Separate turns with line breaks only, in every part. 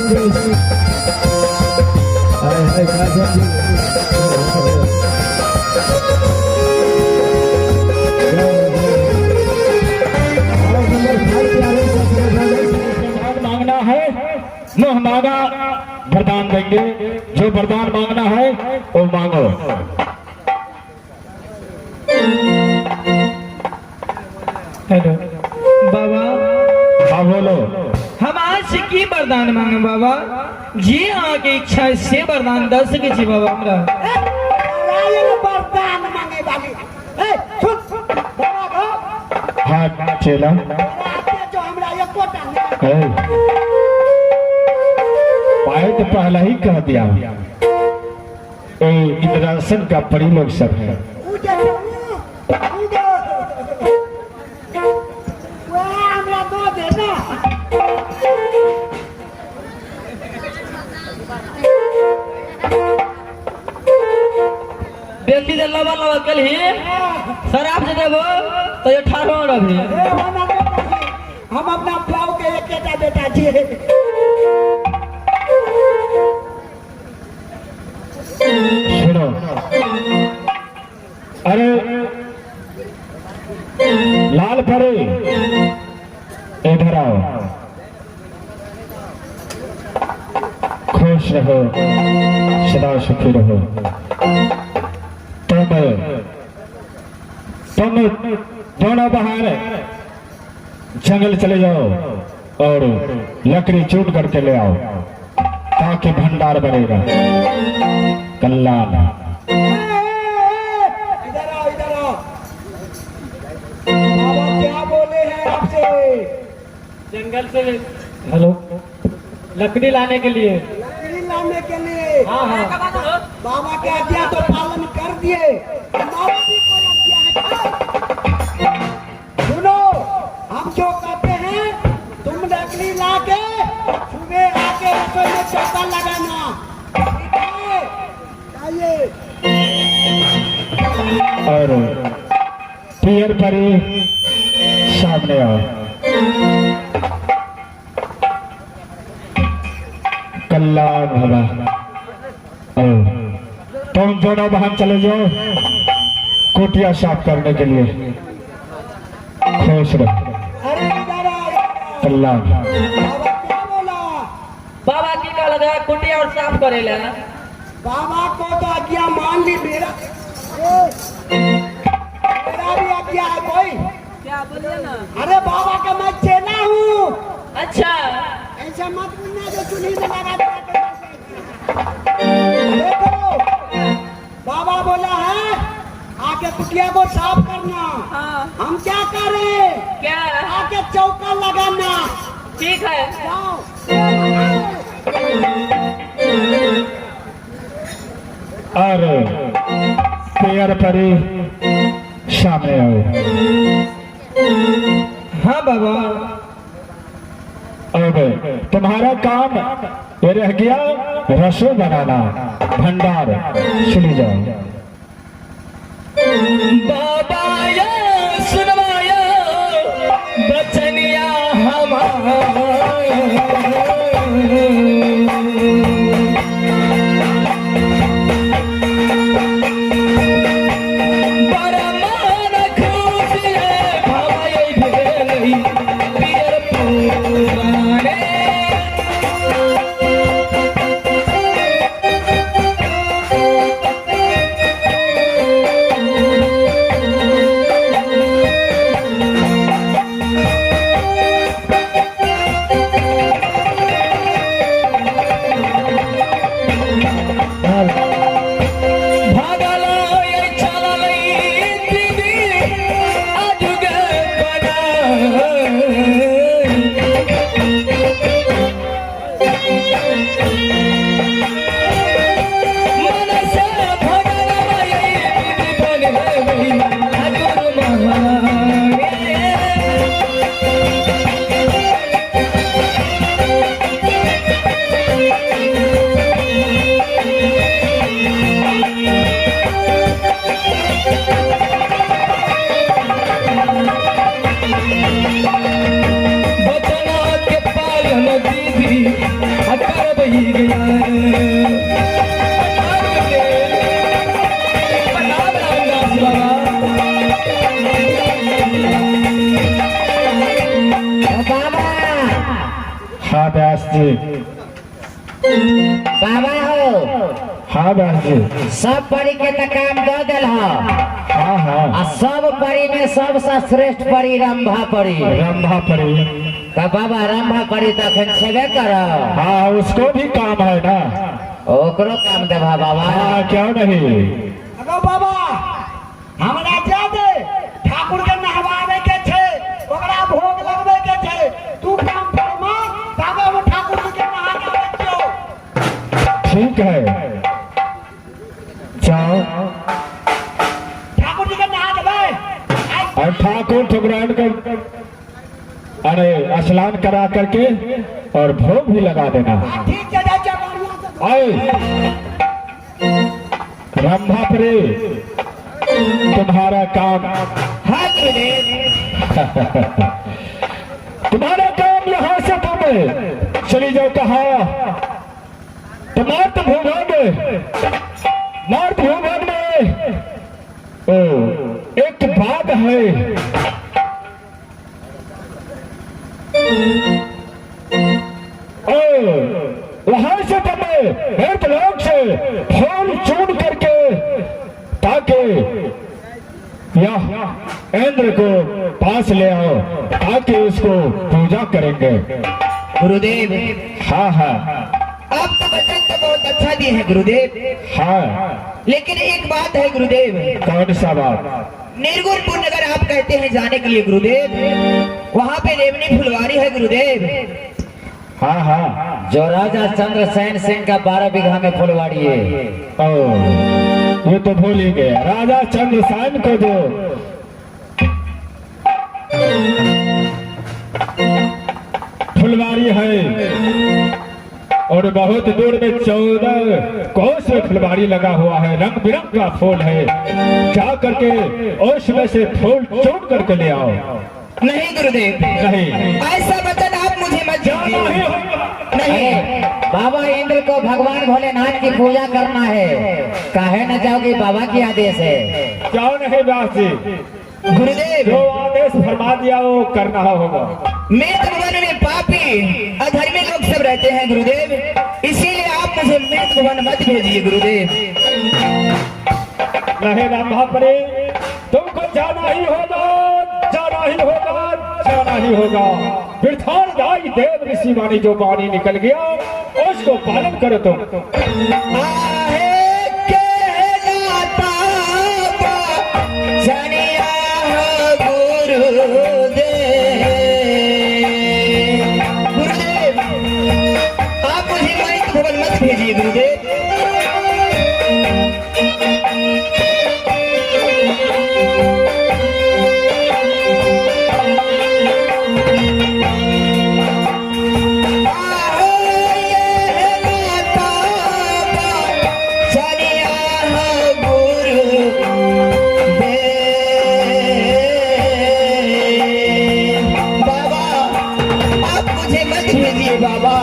मांगना है मुँह मांगा वरदान देंगे, जो वरदान मांगना है वो मांगो।
हेलो बाबा,
हाँ बोलो।
हम आज से की वरदान मांगे बाबा? जी हाँ की इच्छा से वरदान दे सके छी बाबा हमरा।
वरदान मांगे बाली
हाँ चेला
जो हमरा एकोटा
पाए तो पहला ही कह दिया, इंद्रासन का परी लोग सब है।
बेटी दे लवा लवा कल ही शराब से देबो तो ये ठाड़ो रही।
हम अपना पाव के एकेटा बेटा जी।
सुनो, अरे लाल परे इधर आओ, खुश रहो, सदा सुखी रहो। तुम दोनों बाहर जंगल चले जाओ और लकड़ी चूट करके ले आओ ताकि भंडार बनेगा। कल्याण
इधर आओ, इधर आओ। बाबा क्या बोले हैं आपसे?
जंगल से हेलो लकड़ी लाने के लिए।
लकड़ी लाने के लिए?
हाँ हाँ
बाबा के आज्ञा तो पालन कर दिए, हमारा भी कोई आज्ञा है। सुनो, हम जो कहते हैं तुम लकड़ी ला के सुबह आके रसोई में चौका लगाना, ठीक है? आइए।
और पियर परी सामने आओ। कल्याण भला। तुम दोनों बहन चले जाओ कुटिया साफ करने के लिए। खुश रहो।
अरे इधर आओ।
कल्याण।
बाबा क्या बोला?
बाबा की का लगा कुटिया और साफ करे ले।
बाबा को तो आज्ञा मान ली, मेरा भी आज्ञा है कोई?
क्या बोलिए ना?
अरे बाबा का मैं चेला हूँ।
अच्छा
ऐसा मत बोलना जो चुन्ही में लगा देगा। देखो बाबा बोला है आके कुटिया को साफ करना।
हाँ।
हम क्या करें?
क्या?
आके चौका लगाना।
ठीक है।
जाओ।
और पियर परी सामने आओ।
हाँ बाबा।
अब तुम्हारा काम ये रह गया रसोई बनाना, भंडार। सुनी जाओ।
बाबा या सुनवाया बचनिया हमारा।
व्यास जी।
बाबा हो
हाँ व्यास जी।
सब परी के तो काम दे दिल हो
हाँ हाँ
आ सब परी में सबसे श्रेष्ठ परी रंभा परी
रंभा परी।
का बाबा रंभा परी तो अखन छेबे करो।
हाँ उसको भी काम है ना।
ओकरो काम देबा बाबा।
हाँ क्यों नहीं।
अगो बाबा हमरा जा दे ठाकुर के नहवावे के छे ओकरा भोग लगवे के छे तू काम फरमा ताबे वो ठाकुर जी के नहा के बच्चो।
ठीक है जाओ।
ठाकुर जी के नहा देबे
और ठाकुर ठुकरान को अरे स्नान करा करके और भोग भी लगा देना।
ठीक है जा बढ़िया से।
आए रंभापरी तुम्हारा काम।
हाँ गुरुदेव।
तुम्हारा काम यहाँ से तुम चली जाओ। कहा तुम्हारे भूभाग में नॉर्थ भूभाग में एक बाग है। वहां से तुम्हें एक लोग से फूल चून करके ताकि यह इंद्र को पास ले आओ ताकि उसको पूजा करेंगे।
गुरुदेव
हाँ हाँ
आप तो वचन तो बहुत अच्छा दिए हैं गुरुदेव।
हाँ।
लेकिन एक बात है गुरुदेव।
कौन सा बात।
निर्गुणपुर नगर आप कहते हैं जाने के लिए गुरुदेव वहाँ पे रेवनी फुलवारी है गुरुदेव।
हाँ हाँ
जो राजा चंद्रसेन सिंह का 12 बीघा में फुलवाड़ी है।
ओ ये तो भूल ही गया। राजा चंद्रसेन को जो फुलवारी है और बहुत दूर में 14 कोस में फुलवारी लगा हुआ है। रंग बिरंग का फूल है। जा करके उसमें से फूल चुन करके ले आओ।
नहीं गुरुदेव
नहीं
ऐसा वचन आप मुझे मत
जाना ही
दीजिए।
होगा।
नहीं बाबा इंद्र को भगवान भोलेनाथ की पूजा करना है। काहे न जाओगे बाबा की आदेश है।
क्यों नहीं व्यास जी।
गुरुदेव
जो आदेश फरमा दिया वो करना होगा।
मृत भवन में पापी अधर्मी लोग सब रहते हैं गुरुदेव इसीलिए आप मुझे मृत भवन मत भेजिए गुरुदेव।
नहीं रंभापरी तुमको जाना ही होगा। जाना ही होगा। जाना ही होगा। वृथान दाई देव ऋषि वाणी जो वाणी निकल गया उसको पालन करो तुम।
आहे कहलाता जनिया गुरुदेव। गुरुदेव आप मुझे मृत भवन मत भेजिए गुरुदेव। बाबा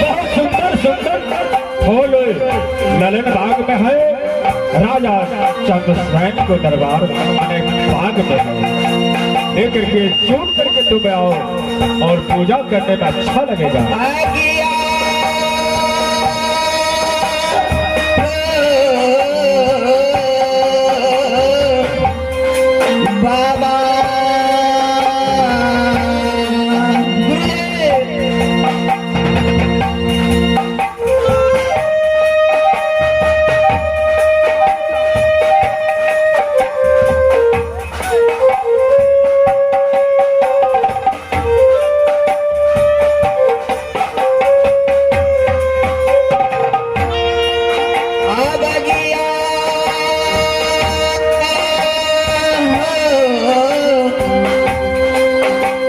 बहुत सुंदर सुंदर फूल ललन बाग में है। राजा चंद्रसेन को दरबार बाग में है। लेकर के चून करके तुम आओ और पूजा करने में अच्छा लगेगा।
बाबा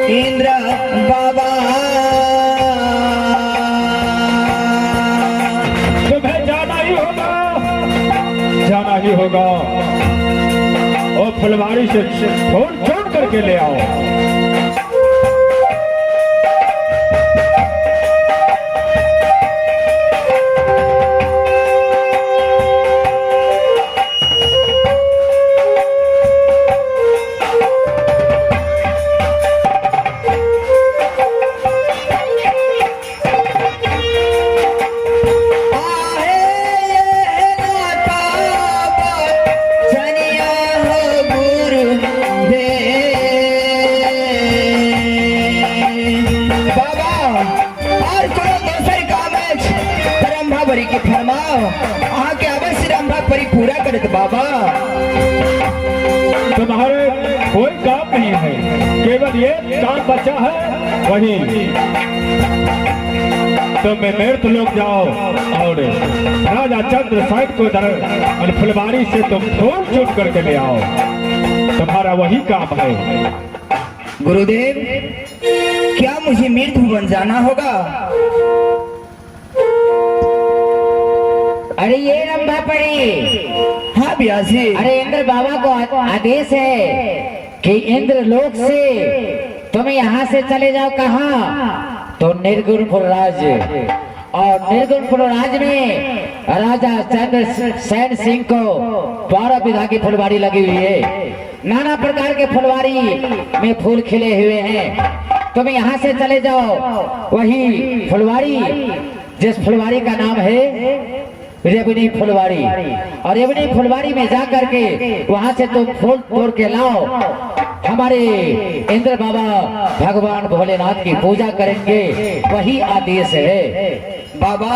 इंद्र बाबा
तुम्हें जाना ही होगा। जाना ही होगा और फुलवारी से फूल चुन करके ले आओ।
वहाँ के अवश्य रंभा परी पूरा करत बाबा।
तुम्हारे कोई काम नहीं है, केवल ये काम बचा है वही। तुम मृत लोग जाओ और राजा चंद्रसेन को दर और फुलवारी से तुम फूल चुन करके ले आओ, तुम्हारा वही काम है।
गुरुदेव, क्या मुझे मृत भुवन जाना होगा?
अरे ये रंभा परी,
हाँ ब्यासी।
अरे इंद्र बाबा को आदेश है कि इंद्र लोक से तुम यहाँ से चले जाओ। कहाँ? तो निर्गुण फुलराज, और निर्गुण फुलराज में राजा चंद्रसेन सिंह को 12 विधा की फुलवारी लगी हुई है। नाना प्रकार के फुलवारी में फूल खिले हुए हैं। तुम यहाँ से चले जाओ वही फुलवारी, जिस फुलवारी का नाम है रेवनी फुलवारी, और रेवनी फुलवारी में जा करके वहां से तुम फूल तोड़ के लाओ। हमारे इंद्र बाबा भगवान भोलेनाथ की पूजा करेंगे, वही आदेश है।
बाबा,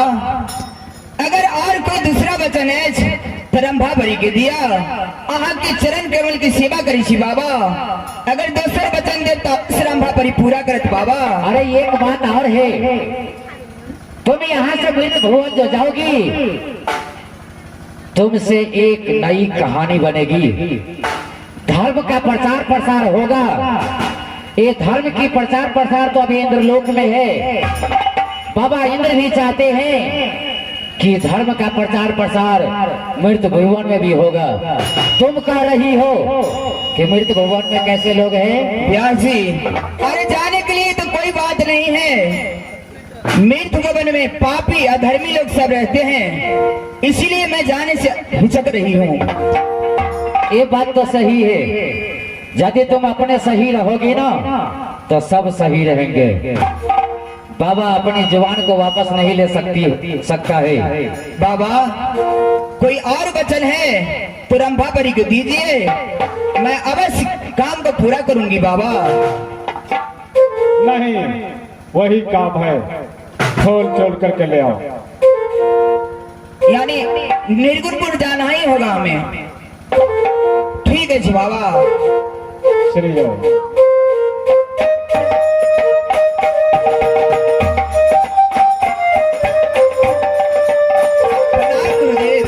अगर और कोई दूसरा वचन है तो रंभा बरी के दिया आहा के चरण कमल की सेवा करी छी बाबा। अगर दूसरा वचन दे तो रंभा बरी पूरा करत बाबा।
अरे एक बात और है, तुम यहाँ से मृत भुवन जो जाओगी, तुमसे एक नई कहानी बनेगी। धर्म का प्रचार प्रसार होगा। ये धर्म की प्रचार प्रसार तो अभी इंद्रलोक में है। बाबा इंद्र भी चाहते हैं कि धर्म का प्रचार प्रसार मृत भुवन में भी होगा। तुम कह रही हो कि मृत भुवन में कैसे लोग हैं?
व्यास जी, अरे जाने के लिए तो कोई बात नहीं है। मृत भवन में पापी अधर्मी लोग सब रहते हैं, इसीलिए मैं जाने से हिचक रही हूँ।
ये बात तो सही है। यदि तुम अपने सही रहोगी ना तो सब सही रहेंगे। बाबा अपनी जुबान को वापस नहीं ले सकता है।
बाबा, कोई और वचन है तो रंभा परी को दीजिए, मैं अवश्य काम को पूरा करूंगी बाबा।
नहीं, वही काम है, फूल चोल करके ले आओ।
यानी निर्गुणपुर जाना ही होगा हमें। ठीक है जी बाबा।
श्री राम।
प्रणाम गुरुदेव।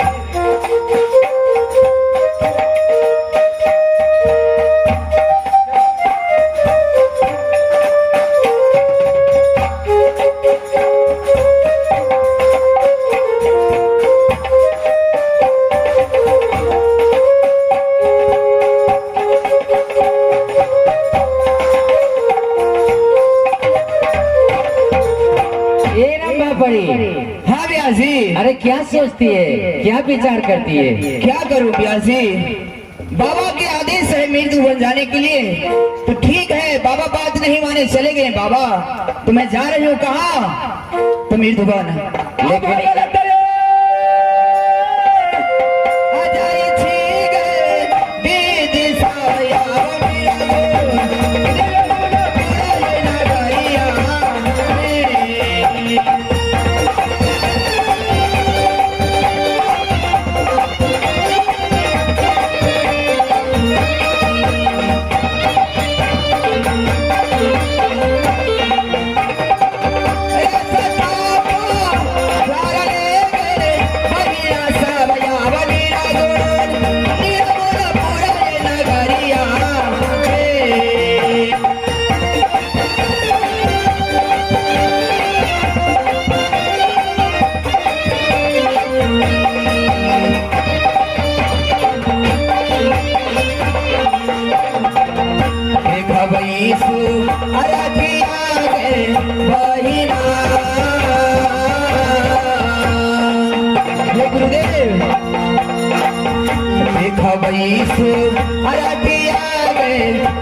ये रंभा परी,
हाँ व्यास जी।
अरे क्या सोचती है, क्या विचार करती है?
क्या करूं व्यास जी, बाबा के आदेश है मृत्यु बन जाने के लिए, तो ठीक है। बाबा बात नहीं माने चले गए बाबा, तो मैं जा रही हूँ कहाँ? तो मृत्यु बन। लेकिन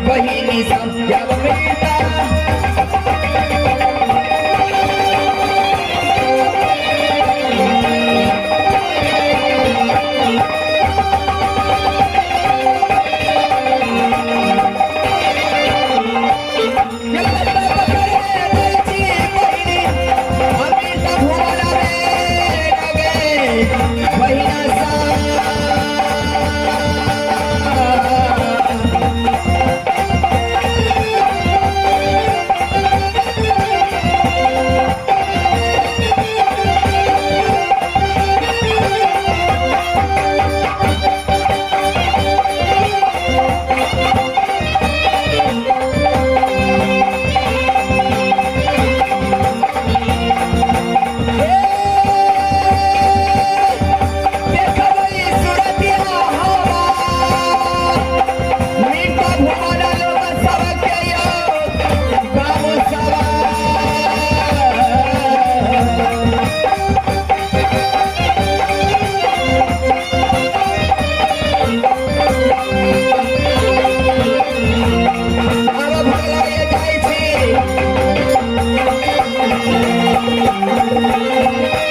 बहिनी सब जब मिलता
Thank you.